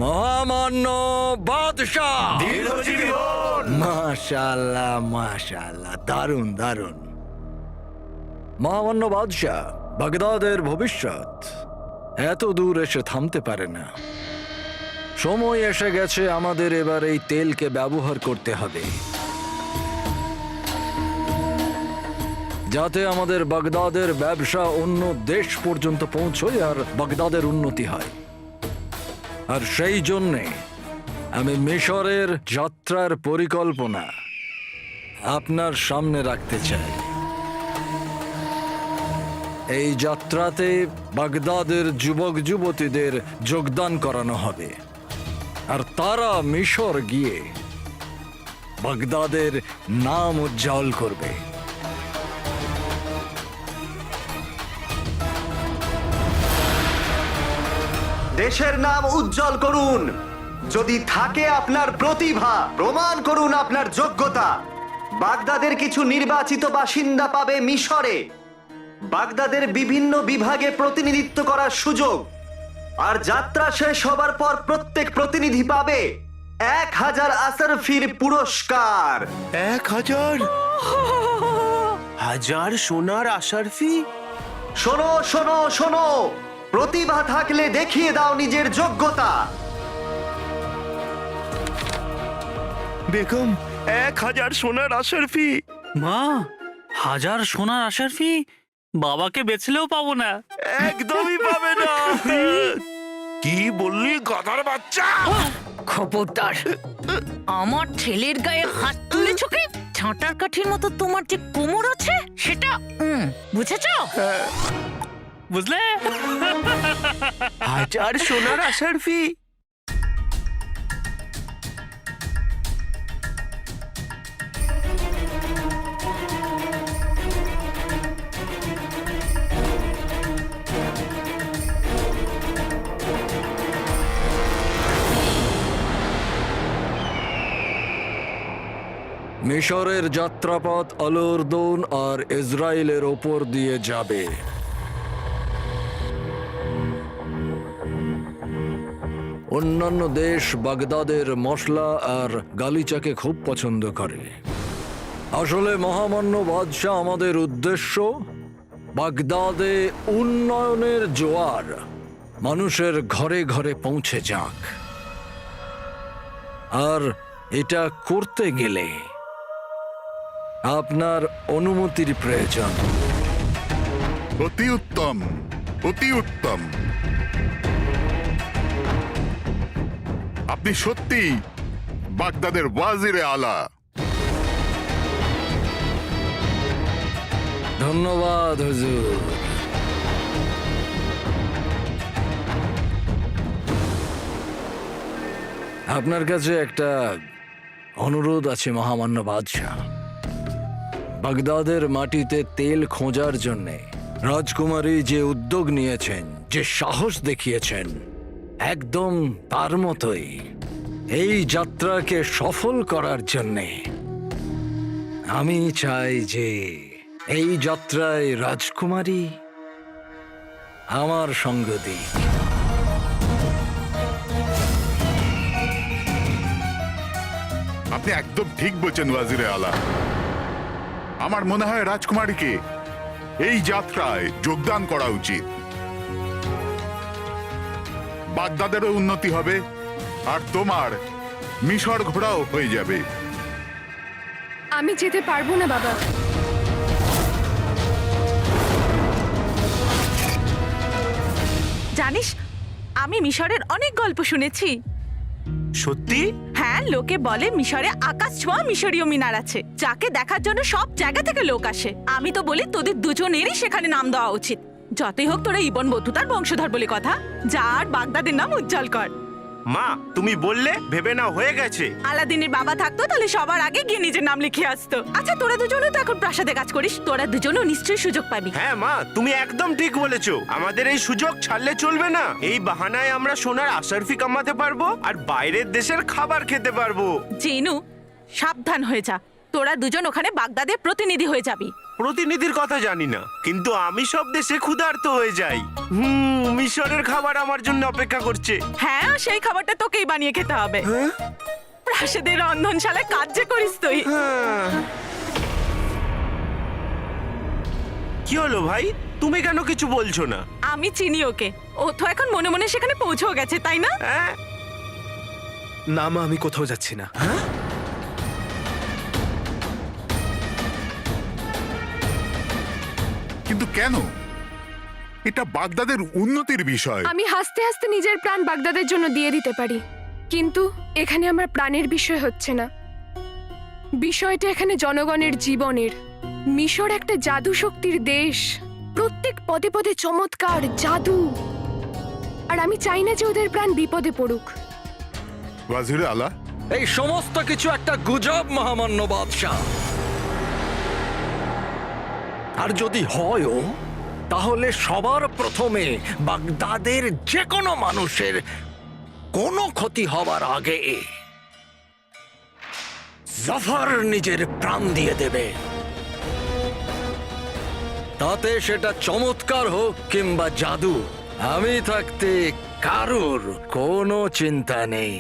মহামান্য বাদশাহ। দীর্ঘজীবী হন। মাশাআল্লাহ মাশাআল্লাহ, দারুণ দারুণ। মহামান্য বাদশাহ, বাগদাদের ভবিষ্যৎ এত দূর এসে থামতে পারে না। সময় এসে গেছে, আমাদের এবার এই তেলকে ব্যবহার করতে হবে যাতে আমাদের বাগদাদের ব্যবসা অন্য দেশ পর্যন্ত পৌঁছয় আর বাগদাদের উন্নতি হয়। আর সেই জন্যে আমি মিশরের যাত্রার পরিকল্পনা আপনার সামনে রাখতে চাই। এই যাত্রাতে বাগদাদের যুবক যুবতীদের যোগদান করানো হবে আর তারা মিশর গিয়ে বাগদাদের নাম উজ্জ্বল করবে। দেশের নাম উজ্জ্বল করুন। যদি থাকে আপনার প্রতিভা, প্রমাণ করুন আপনার যোগ্যতা। বাগদাদের কিছু নির্বাচিত বাসিন্দা পাবে মিশরে বাগদাদের বিভিন্ন বিভাগে প্রতিনিধিত্ব করার সুযোগ। আর যাত্রা শেষ হবার পর প্রত্যেক প্রতিনিধি পাবে 1000 আসরফির পুরস্কার। 1000 হাজার সোনার আশারফি? শোনো শোনো শোনো, প্রতিভা থাকলে দেখিয়ে দাও নিজের যোগ্যতা। বেগম, 1000 সোনার আশারফি। মা, 1000 সোনার আশারফি বাবাকে বেচলেও পাবো না। একদমই পাবে না। কি বললি গাধার বাচ্চা? খবরদার, আমার ছেলের গায়ে হাত তুলেছ কি? ছাঁটার কাঠির মতো তোমার যে কোমর আছে সেটা বুঝেছ? বুঝলে? 1000 সোনার আশারফি? মিশরের যাত্রাপথ আল-উরদুন আর ইসরায়েলের ওপর দিয়ে যাবে। অন্যান্য দেশ বাগদাদের মশলা আর গালিচাকে খুব পছন্দ করে। আসলে মহামান্য বাদশাহ, আমাদের উদ্দেশ্য বাগদাদে উন্নয়নের জোয়ার মানুষের ঘরে ঘরে পৌঁছে যাক। আর এটা করতে গেলে আপনার অনুমতির প্রয়োজন। অতি উত্তম, অতি উত্তম। আপনি সত্যি বাগদাদের ওয়াজিরে আলা। ধন্যবাদ হুজুর। আপনার কাছে একটা অনুরোধ আছে মহামান্য বাদশাহ। বাগদাদের মাটিতে তেল খোঁজার জন্যে রাজকুমারী যে উদ্যোগ নিয়েছেন, যে সাহস দেখিয়েছেন, একদম তার মতোই এই যাত্রাকে সফল করার জন্যে আমি চাই যে এই যাত্রায় রাজকুমারী আমার সঙ্গ দিক। আপনি একদম ঠিক বলছেন ওয়াজিরে আলা। আমার মনে হয় রাজকুমারীকে এই যাত্রায় যোগদান করা উচিত। বাগদাদেরও উন্নতি হবে আর তোমার মিশর ঘোরাও হয়ে যাবে। আমি যেতে পারবো না বাবা। জানিস, আমি মিশরের অনেক গল্প শুনেছি। সত্যি? হ্যাঁ, লোকে বলে মিশরে আকাশ ছোঁয়া মিশরীয় মিনার আছে, যাকে দেখার জন্য সব জায়গা থেকে লোক আসে। আমি তো বলি তোদের দুজনেরই সেখানে নাম দেওয়া উচিত। যতই হোক তোরা ইবন বতুতার বংশধর বলে কথা, যার বাগদাদের নাম উজ্জ্বল কর। মা, তুমি বললে ভেবে না হয়ে গেছে। আলাদিনের বাবা থাকতো তাহলে সবার আগে গিয়ে নিজের নাম লিখে আসতো। আচ্ছা, তোরা দুজনেও তো এখন প্রাসাদে কাজ করিস, তোরা দুজনেও নিশ্চয়ই সুযোগ পাবি। হ্যাঁ মা, তুমি একদম ঠিক বলেছো। আমাদের এই সুযোগ ছাড়লে চলবে না। এই বাহানায় আমরা সোনার আশারফি কামাতে পারবো আর বাইরের দেশের খাবার খেতে পারবো। জিনু, সাবধান হয়ে যা। তোরা দুজন ওখানে বাগদাদের প্রতিনিধি হয়ে যাবি। প্রতিনিধির কথা জানি না, কিন্তু আমি সব দেশে ক্ষুধার্ত হয়ে যাই। মিশরের খাবার আমার জন্য অপেক্ষা করছে। হ্যাঁ, সেই খাবারটা তোকেই বানিয়ে খেতে হবে। হ্যাঁ? প্রাসাদের রন্ধনশালায় কাজ যে করিস তুই। হ্যাঁ। কি হলো ভাই, তুমি কেন কিছু বলছো না? আমি চিনি ওকে, ও তো এখন মনে মনে সেখানে পৌঁছেও গেছে, তাই না? হ্যাঁ? না মা, আমি কোথাও যাচ্ছি না। কিন্তু কেন? এটা বাগদাদের উন্নতির বিষয়। আমি হাসতে হাসতে নিজের প্রাণ বাগদাদের জন্য দিয়ে দিতে পারি, কিন্তু এখানে আমার প্রাণের বিষয় হচ্ছে না। বিষয়টা এখানে জনগণের জীবনের। মিশর একটা জাদু শক্তির দেশ, প্রত্যেক পদে পদে চমৎকার জাদু, আর আমি চাই না যে ওদের প্রাণ বিপদে পড়ুক। ওয়াজিরে আলা, এই সমস্ত কিছু একটা গুজব মহামান্য বাদশাহ। আর যদি হয়ও, তাহলে সবার প্রথমে বাগদাদের যে কোনো মানুষের কোনো ক্ষতি হবার আগে জাফর নিজের প্রাণ দিয়ে দেবে। তাতে সেটা চমৎকার হোক কিংবা জাদু, আমি থাকতে কারোর কোনো চিন্তা নেই।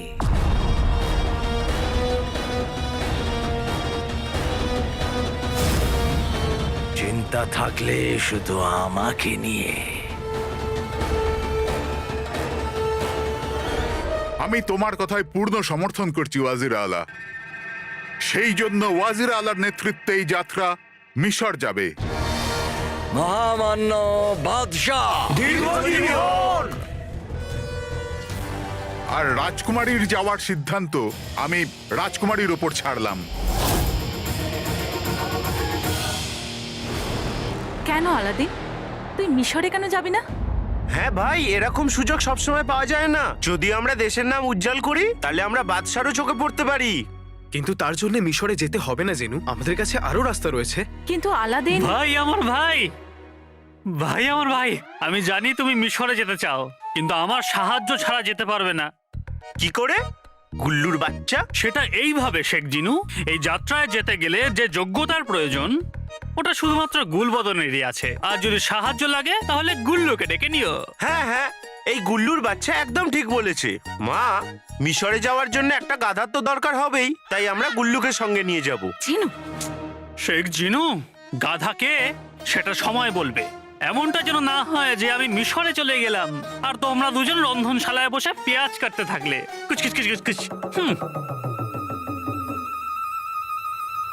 চিন্তা থাকলে শুধু আমাকে নিয়ে। আমি তোমার কথায় পূর্ণ সমর্থন করছি ওয়াজির আলা। সেই জন্য ওয়াজির আলার নেতৃত্বে এই যাত্রা মিশর যাবে। মহামান্য বাদশাহ, আর রাজকুমারীর যাওয়ার সিদ্ধান্ত আমি রাজকুমারীর ওপর ছাড়লাম। কেন আলাদিন, তুই মিশরে কেন যাবি না? হ্যাঁ ভাই, এরকম সুযোগ সবসময় পাওয়া যায় না। যদি আমরা দেশের নাম উজ্জ্বল করি, তাহলে আমরা বাদশারও চোখে পড়তে পারি। কিন্তু তার জন্য মিশরে যেতে হবে না জেনু, আমাদের কাছে আরো রাস্তা রয়েছে। কিন্তু আলাদিন, ভাই আমার ভাই, ভাই আমার ভাই, আমি জানি তুমি মিশরে যেতে চাও, কিন্তু আমার সাহায্য ছাড়া যেতে পারবে না। কি করে? গুল্লুর বাচ্চা? সেটা এইভাবে শেখ জিনু, এই যাত্রায় যেতে গেলে যে যোগ্যতার প্রয়োজন ওটা শুধুমাত্র গুলবদনেরই আছে, আর যদি সাহায্য লাগে তাহলে গুল্লুকে ডেকে নিও। হ্যাঁ হ্যাঁ, এই গুল্লুর বাচ্চা একদম ঠিক বলেছে। মা, মিশরে যাওয়ার জন্য একটা গাধার তো দরকার হবেই, তাই আমরা গুল্লুকে সঙ্গে নিয়ে যাব। চিনু, শেখ জিনু, গাধাকে সেটা সময় বলবে। এমনটা যেন না হয় যে আমি মিশরে চলে গেলাম আর তোমরা দুজন রন্ধনশালায় বসে পেঁয়াজ কাটতে থাকলে। কুচকিচ কিচ কিচ।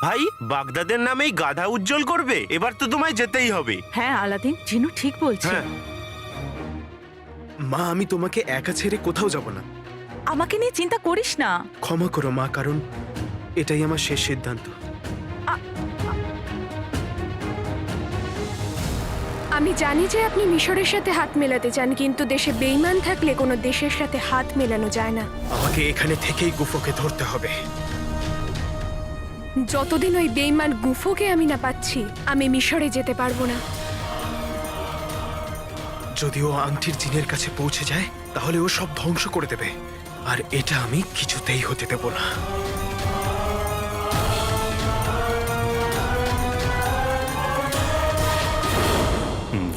ভাই, বাগদাদের নামেই গাধা উজ্জ্বল করবে? এবার তো তোমায় যেতেই হবে। হ্যাঁ আলাদিন, চিনু ঠিক বলছে। হ্যাঁ। মা, আমি তোমাকে একা ছেড়ে কোথাও যাব না। আমাকে নিয়ে চিন্তা করিস না। ক্ষমা করো মা, কারণ এটাই আমার শেষ সিদ্ধান্ত। আমি জানি যে আপনি মিশরের সাথে হাত মেলাতে চান, কিন্তু দেশে বেঈমান থাকলে কোনো দেশের সাথে হাত মেলানো যায় না। আমাকে এখানে থেকেই গুফোকে ধরতে হবে। যতদিন ওই বেঈমান গুফোকে আমি না পাচ্ছি, আমি মিশরে যেতে পারবো না। যদি ও আংটির জিনের কাছে পৌঁছে যায়, তাহলে ও সব ধ্বংস করে দেবে, আর এটা আমি কিছুতেই হতে দেব না।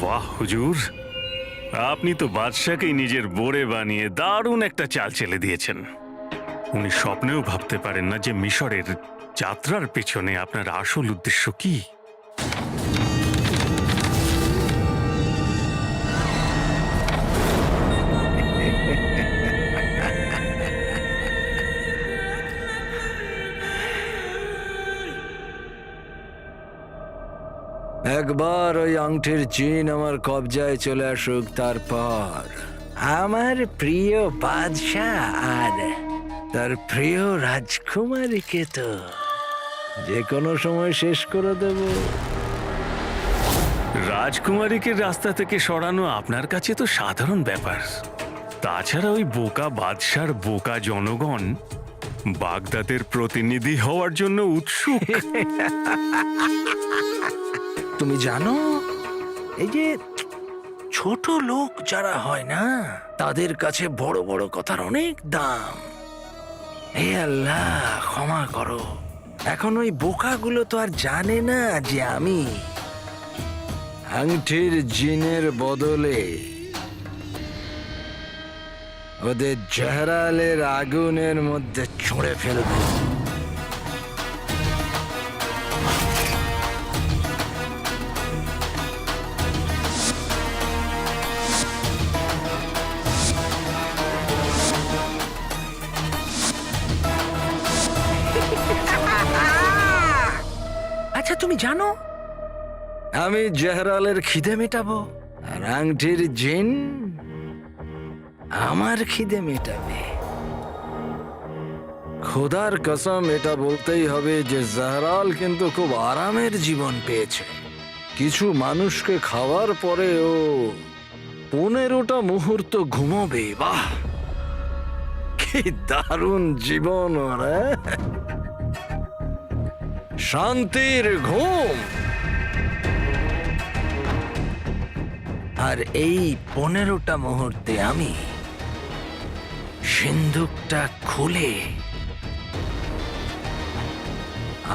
বাহ হুজুর, আপনি তো বাদশাকেই নিজের বোরে বানিয়ে দারুণ একটা চাল চেলে দিয়েছেন। উনি স্বপ্নেও ভাবতে পারেন না যে মিশরের যাত্রার পেছনে আপনার আসল উদ্দেশ্য কি। একবার ওই আংটির চিন আমার কবজায় চলে আসুক, তারপর আমার প্রিয় বাদশাহ আর তার প্রিয় রাজকুমারীকে তো যে কোনো সময় শেষ করে দেব। রাজকুমারীকে রাস্তা থেকে সরানো আপনার কাছে তো সাধারণ ব্যাপার। তাছাড়া ওই বোকা বাদশার বোকা জনগণ বাগদাদের প্রতিনিধি হওয়ার জন্য উৎসুক। তুমি জানো, এই যে ছোট লোক যারা হয় না, তাদের কাছে বড় বড় কথার অনেক দাম। হে আল্লাহ, ক্ষমা করো। এখন ওই বোকাগুলো তো আর জানে না যে আমি আংটির জিনের বদলে ওদের জাহরালের আগুনের মধ্যে ছুঁড়ে ফেলবো। আচ্ছা, তুমি জানো আমি জাহরালের খিদে মেটাবো, আর আংটির জিন আমার খিদে মেটাবে। খোদার কসম, এটা বলতেই হবে যে জাহরাল কিন্তু খুব আরামের জীবন পেয়েছে। কিছু মানুষকে খাওয়ার পরে ও 15টা মুহূর্ত ঘুমোবে। বাহ, কি দারুণ জীবন ওর! শান্তির ঘুম। আর এই 15টা মুহূর্তে আমি সিন্ধুকটা খুলে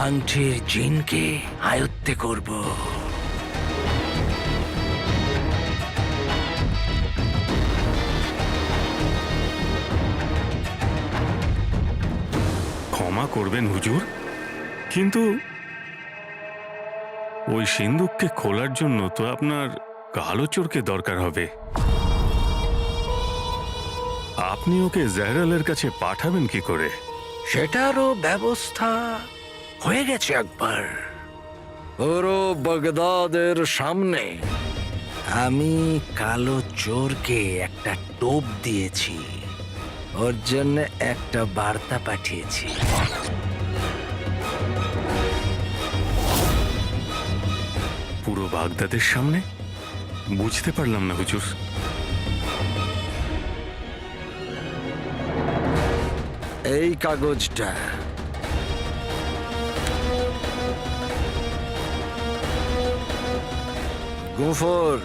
আংটির জিনকে আয়ত্তে করব। ক্ষমা করবেন হুজুর, কিন্তু ওই সিন্দুককে খোলার জন্য তো আপনার কালো চোরকে দরকার হবে। আপনি ওকে জাহরালের কাছে পাঠাবেন কি করে? সেটারও ব্যবস্থা হয়ে গেছে একবার। পুরো বাগদাদের সামনে আমি কালো চোরকে একটা টোপ দিয়েছি, ওর জন্য একটা বার্তা পাঠিয়েছি। পুরো বাগদাদের সামনে? বুঝতে পারলাম না হুজুর। এই কাগজটা গুফর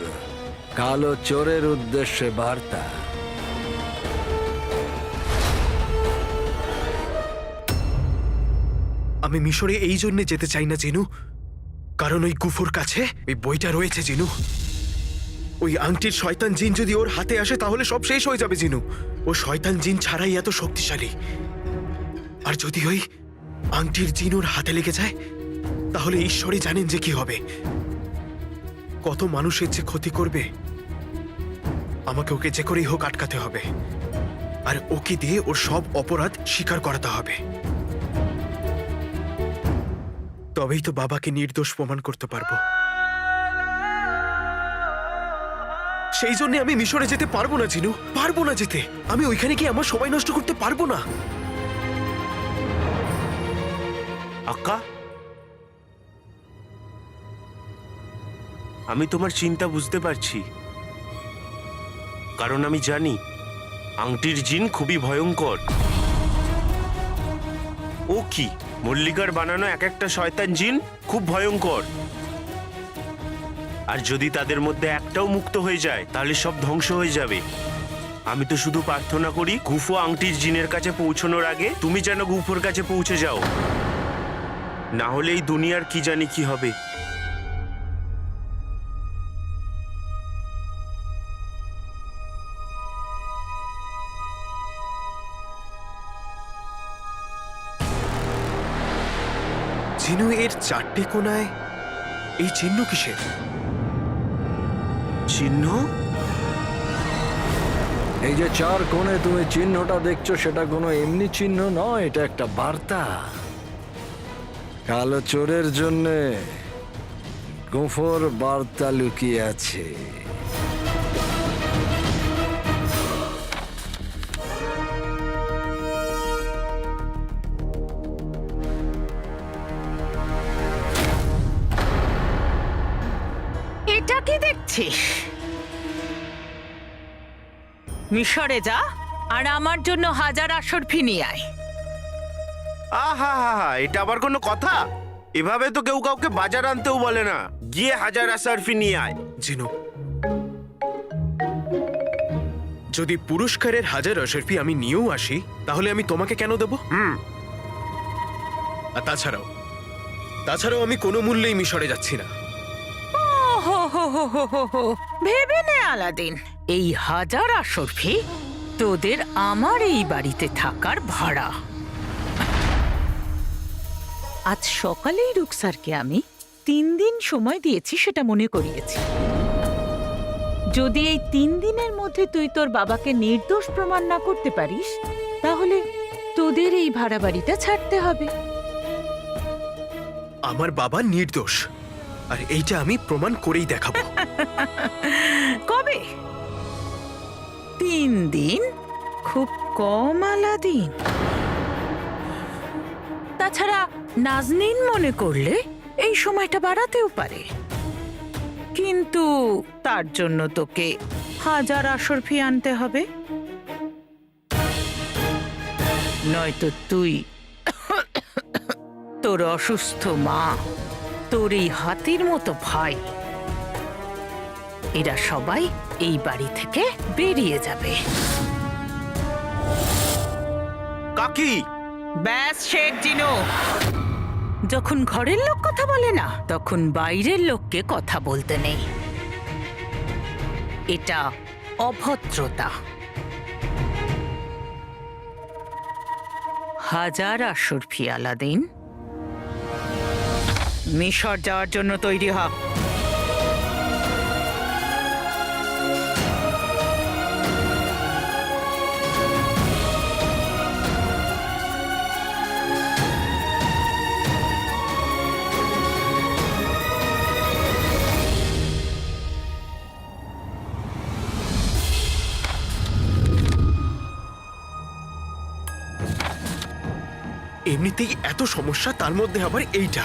কালো চোরের উদ্দেশ্যে বার্তা। আমি মিশরে এই জন্য যেতে চাই না জিনু, কারণ ওই গুফোর কাছে ওই বইটা রয়েছে জিনু। ওই আংটির শয়তান জিন যদি ওর হাতে আসে তাহলে সব শেষ হয়ে যাবে জিনু। ও শয়তান জিন ছাড়াই এত শক্তিশালী। আর যদি ওই আংটির জিন ওর হাতে লেগে যায় তাহলে ঈশ্বরই জানেন যে কি হবে, কত মানুষের যে ক্ষতি করবে। আমাকে ওকে যে করেই হোক আটকাতে হবে, আর ওকে দিয়ে ওর সব অপরাধ স্বীকার করাতে হবে। তবেই তো বাবাকে নির্দোষ প্রমাণ করতে পারবো। সেই জন্য আমি মিশরে যেতে পারবো না জিনু, পারবো না যেতে। আমি ওইখানে গিয়ে আমার সময় নষ্ট করতে পারবো না। আক্কা, আমি তোমার চিন্তা বুঝতে পারছি, কারণ আমি জানি আংটির জিন খুবই ভয়ঙ্কর। ও কি, মল্লিকার বানানো এক একটা শয়তান জিন খুব ভয়ঙ্কর। আর যদি তাদের মধ্যে একটাও মুক্ত হয়ে যায় তাহলে সব ধ্বংস হয়ে যাবে। আমি তো শুধু প্রার্থনা করি গুফো আংটির জিনের কাছে পৌঁছানোর আগে তুমি যেন গুফোর কাছে পৌঁছে যাও, না হলে এই দুনিয়ার কি জানি কি হবে। জিনু, এর 4টে কোণায় এই চিহ্ন কিসের? চিহ্ন? এই যে 4 কোণে তুমি চিহ্নটা দেখছো, সেটা কোনো এমনি চিহ্ন নয়, এটা একটা বার্তা। কালো চোরের জন্য গুফর বার্তা লুকিয়ে আছে। এটা কি দেখছিস? মিশরে যা আর আমার জন্য 1000 আশরফি নিয়ে আয়। আহা হা হা, এটা আবার কোনো কথা? এভাবে তো কেউ কাউকে বাজার আনতেও বলে না। গিয়ে 1000 আশরফি নিয়ে আয়। জিনু, যদি পুরস্কারের 1000 আশরফি আমি নিয়েও আসি তাহলে আমি তোমাকে কেন দেব? আর তাছাড়াও আমি কোনো মূল্যেই মিশরে যাচ্ছি না। ভেবে নে আলাদিন, এই 1000 আশরফি তোদের আমার এই বাড়িতে থাকার ভাড়া। আজ সকালেই রুকসারকে আমি 3 দিন সময় দিয়েছি, সেটা মনে করিয়েছি। যদি এই 3 দিনের মধ্যে তুই তোর বাবাকে নির্দোষ প্রমাণ না করতে পারিস, তাহলে তোদের এই ভাড়া বাড়িটা ছাড়তে হবে। আমার বাবা নির্দোষ, আর এইটা আমি প্রমাণ করেই দেখাবো। কবে? 3 দিন খুব কম আলাদিন। তাছাড়া নাজনীন মনে করলে এই সময়টা বাড়াতেও পারে, কিন্তু তার জন্য তোকে 1000 আশরফি আনতে হবে, নয়তো তুই, তোর অসুস্থ মা, তোর এই হাতির মতো ভাই, এরা সবাই এই বাড়ি থেকে বেরিয়ে যাবে। কাকি, ব্যাস শেখ জিনু, যখন ঘরের লোক কথা বলে না, তখন বাইরের লোককে কথা বলতে নেই। এটা অভদ্রতা। 1000 আশরফি আলাদিন, মিশর যাওয়ার জন্য তৈরি হ। এমনিতেই এত সমস্যা, তার মধ্যে আবার এইটা।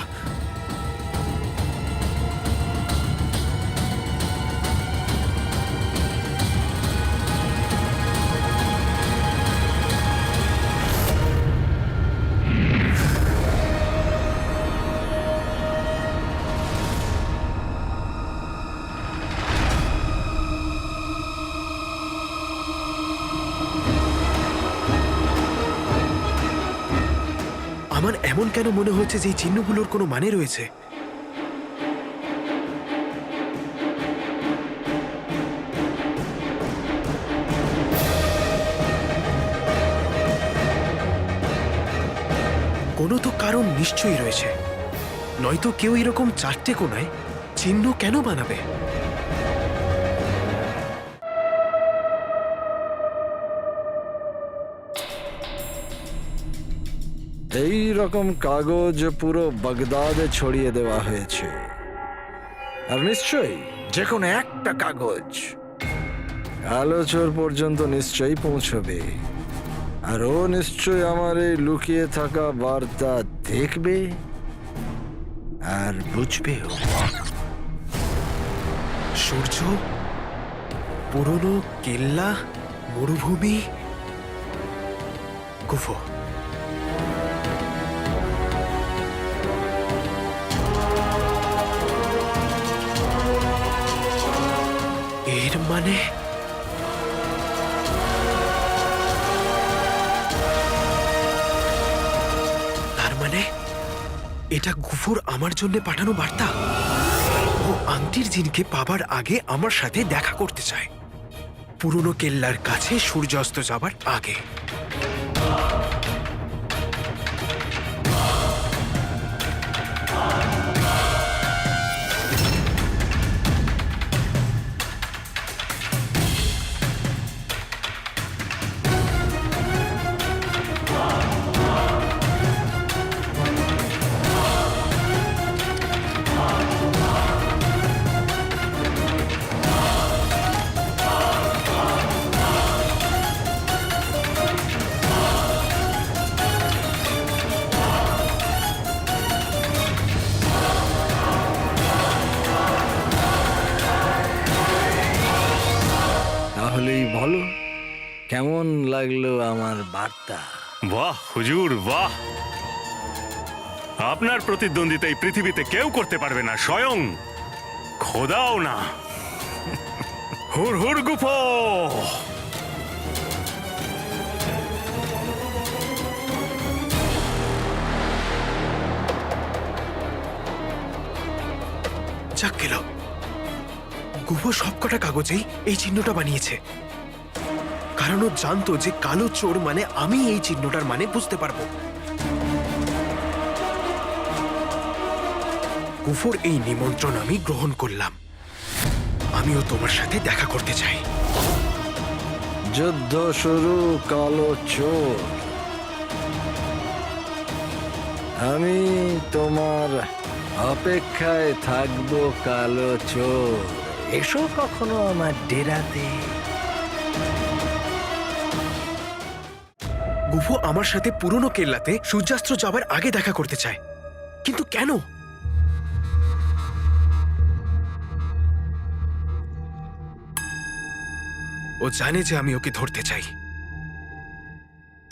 আমার এমন কেন মনে হচ্ছে যে এই চিহ্নগুলোর কোনো মানে রয়েছে? কোনো তো কারণ নিশ্চয়ই রয়েছে, নয়তো কেউ এরকম 4টে কোণায় চিহ্ন কেন বানাবে? এই রকম কাগজ পুরো বাগদাদে ছড়িয়ে দেওয়া হয়েছে, আর নিশ্চয়ই যে কোনো একটা কাগজ আলোচর পর্যন্ত নিশ্চয়ই পৌঁছবে, আর ও নিশ্চয়ই আমার এই লুকিয়ে থাকা বার্তা দেখবে আর বুঝবেও। সূর্য, পুরনো কেল্লা, মরুভূমি, গুফো। এর মানে তার মানে এটা গুফুর আমার জন্য পাঠানো বার্তা। ও আংটির জিনকে পাবার আগে আমার সাথে দেখা করতে চায়, পুরনো কেল্লার কাছে সূর্যাস্ত যাবার আগে। তাহলেই বলো, কেমন লাগলো আমার বার্তা? বাহ হুজুর বাহ, আপনার প্রতিদ্বন্দ্বিতা এই পৃথিবীতে কেউ করতে পারবে না, স্বয়ং খোদাও না। হুর হুর গুফো। যাক গেল, গুফো সবকটা কাগজেই এই চিহ্নটা বানিয়েছে, কারণ ও জানতো যে কালো চোর মানে আমি এই চিহ্নটার মানে বুঝতে পারবো। গুফোর এই নিমন্ত্রণ আমি গ্রহণ করলাম। আমিও তোমার সাথে দেখা করতে চাই। যুদ্ধ শুরু কালো চোর। আমি তোমার অপেক্ষায় থাকবো কালো চোর। এসো কখনো আমার ডেরাতে। গুফো আমার সাথে পুরনো কেল্লাতে সূর্যাস্ত যাবার আগে দেখা করতে চায়, কিন্তু কেন? ও জানে যে আমি ওকে ধরতে চাই,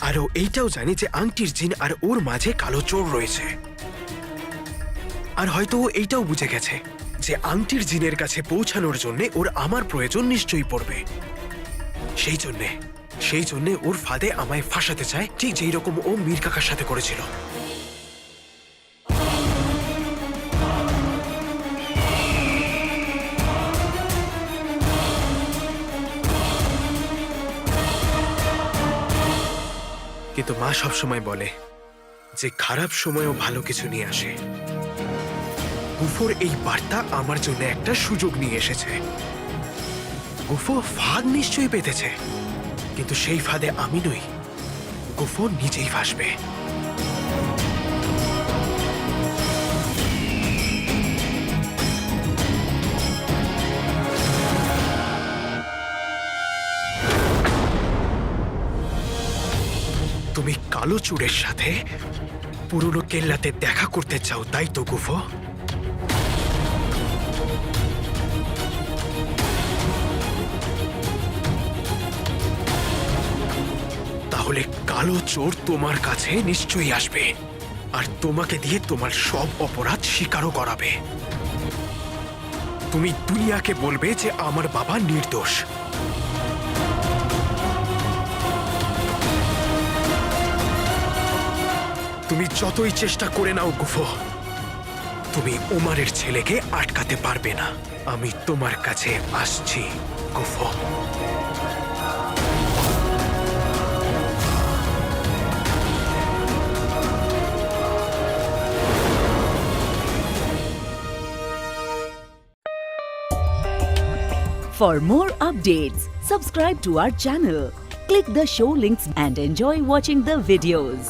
আর ও এইটাও জানে যে আংটির জিন আর ওর মাঝে কালো চোর রয়েছে। আর হয়তো ও এইটাও বুঝে গেছে যে আংটির জিনের কাছে পৌঁছানোর জন্য ওর আমার প্রয়োজন নিশ্চয়ই পড়বে। সেই জন্যে ওর ফাঁদে আমায় ফাঁসাতে চায়, ঠিক যেই রকম ও মীর কাকার সাথে করেছিল। কিন্তু মা সবসময় বলে যে খারাপ সময়ও ভালো কিছু নিয়ে আসে। গুফোর এই বার্তা আমার জন্য একটা সুযোগ নিয়ে এসেছে। গুফো ফাঁদ নিশ্চয়ই পেতেছে, কিন্তু সেই ফাঁদে আমি নই, গুফো নিজেই ফাঁসবে। তুমি কালো চোরের সাথে পুরনো কেল্লাতে দেখা করতে চাও, তাই তো গুফো? তাহলে কালো চোর তোমার কাছে নিশ্চয়ই আসবে, আর তোমাকে দিয়ে তোমার সব অপরাধ স্বীকারও করাবে। তুমি দুনিয়াকে বলবে যে আমার বাবা নির্দোষ। তুমি যতই চেষ্টা করে নাও গুফো, তুমি ওমারের ছেলেকে আটকাতে পারবে না। আমি তোমার কাছে আসছি গুফো। For more updates, subscribe to our channel, click the show links and enjoy watching the videos.